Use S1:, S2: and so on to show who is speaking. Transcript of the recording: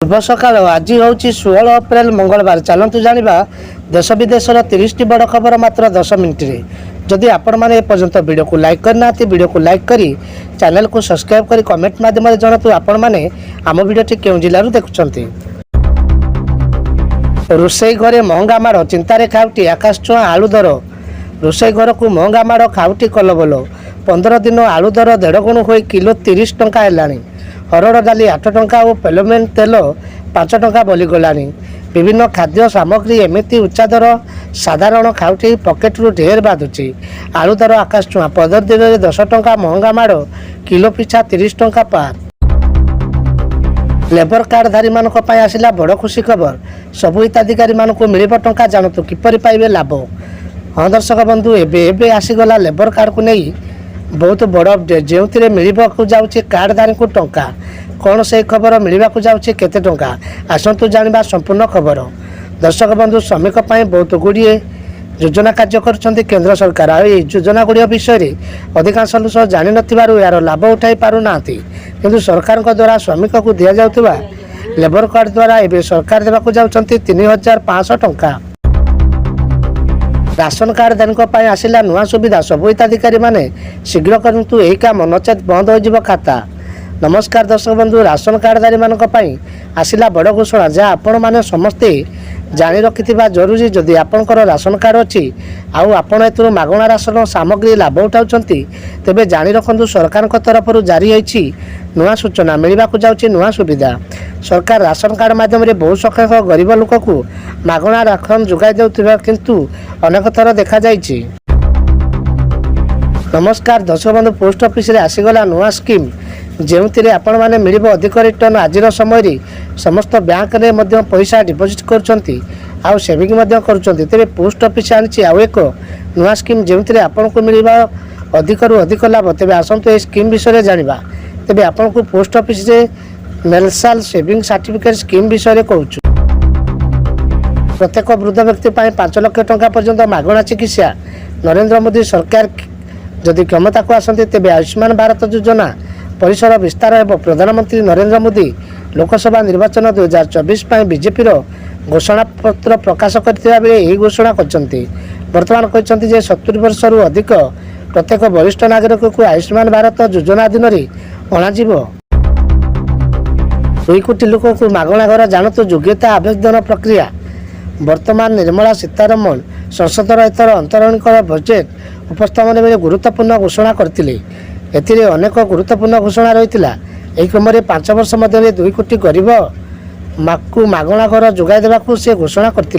S1: शुभ सकाल। आज हूँ 16 अप्रैल मंगलवार। चलतु जाना देश विदेशर 30 बड़ खबर मात्र 10 मिनिट। जदि आपण मैंने एपर्यंत वीडियो को लाइक करना वीडियो को लाइक करी चैनल को सब्सक्राइब करी कमेंट माध्यम जनातु आपण मैंने आम भिडियोटी क्यों जिलूर देखुं। रोषई घरे महंगा माड़ चिंतार खाउटी आकाश छुआ आलू दर। रोषई घर को महंगा माड़ खाउटी कलबल। 15 दिन आलू दर 1.5 गुण हो किलो 30 टंका है। हरड़ डाली 8 टंका और पेलोमेन तेल 5 टंका बोलीगला। विभिन्न खाद्य सामग्री एमती उच्चा दर साधारण खाउटी पकेट्रु ढेर बाधुची। आलू दर आकाश छुआ 15 दिन में 10 टंका महंगा माड़ किलो पिछा 30 टंका पार। लेबर कार्डधारी मानक पई आसिला बड़ खुशी खबर। सबु हिताधिकारी मानक मिलिब टंका जानतु किपरि पाइबे लाभ। हाँ दर्शक बंधु एबे आसीगला लेबर कार्ड को नहीं बहुत बड़ अपडेट जो मिलवाक जाऊँगी कार्डधारी को टंका कौन से खबर मिलवाक जाऊँगी केते टंका आसतु जाना संपूर्ण खबर। दर्शक बंधु श्रमिक बहुत गुड़िए योजना कार्य कर केंद्र सरकार आ योजना गुड़िया विषय अधिकांश लोक जानी नथिबारु यार लाभ उठाई पारुना किंतु सरकार द्वारा श्रमिक को दि जाउथबा लेबर कार्ड द्वारा एबे सरकार देवाक जाउछंती 3500 टंका। राशन कार्डधारी आसिला नुआ सुविधा। सबु हिताधिकारी माने शीघ्र करंतु एही काम नचेत बंद हो खाता। नमस्कार दर्शक बंधु, राशन कार्डधारी मानक पई आसिला बड़ घोषणा जहाँ आपण माने समस्ते जानी रखिथिबा जरूरी। जदि आपणकर राशन कार्ड अच्छी आउ आपण एतुरु मागणा राशन सामग्री लाभ उठाउछंती तेबे जानी रखंतु सरकार तरफ जारी होईछि नुआ सूचना मिलवाक जाउछि नुआ सुविधा। सरकार राशन कार्ड माध्यम बहु संख्यक गरीब लोक को मागणा राशन जोगाई देउथिबा किंतु अनेक थर देखा जाइछि। नमस्कार दर्शक बंधु, पोस्ट ऑफिस रे आसीगला नुआ स्कीम जो आपण मैंने मिल अधिक रिटर्न आज समय समस्त बैंक रे मध्य पैसा डिपोजिट कर सेविंग तेरे पोस्ट ऑफिस आनी आउ एक नुआ स्कीम जो आपन को मिल अधिक रु अधिक लाभ। तेज आसतु ये स्कीम विषय जाना तेज आपन को पोस्ट ऑफिस रे नेशनल सेविंग सर्टिफिकेट स्कीम विषय कहूँ। प्रत्येक वृद्ध व्यक्ति 5 लाख टंका पर्यंत मागणा चिकित्सा। नरेंद्र मोदी सरकार जदि क्षमता को आसती तेज आयुष्मान भारत योजना परिसर विस्तार है। प्रधानमंत्री नरेंद्र मोदी लोकसभा निर्वाचन 2024 बीजेपी घोषणा पत्र प्रकाश करथिबा बेले एही घोषणा करछंती। वर्तमान कहछंती जे 70 वर्ष रु अधिक प्रत्येक वरिष्ठ नागरिक को आयुष्मान भारत योजना अधीन रे अणाजिबो। 2 कोटी लोक को मागणा घर जानतु योग्यता आवेदन प्रक्रिया। वर्तमान निर्मला सीतारमण संसदर एथर अंतरणीकरण बजेट उपस्थापन बेले गुरुत्वपूर्ण घोषणा करथिले। एथिरे अनेक गुरुत्वपूर्ण घोषणा रहितिला। एही क्रम 5 वर्ष मध्य 2 कोटी गरीब को मागणा घर जोगाई देवाक से घोषणा करथिले।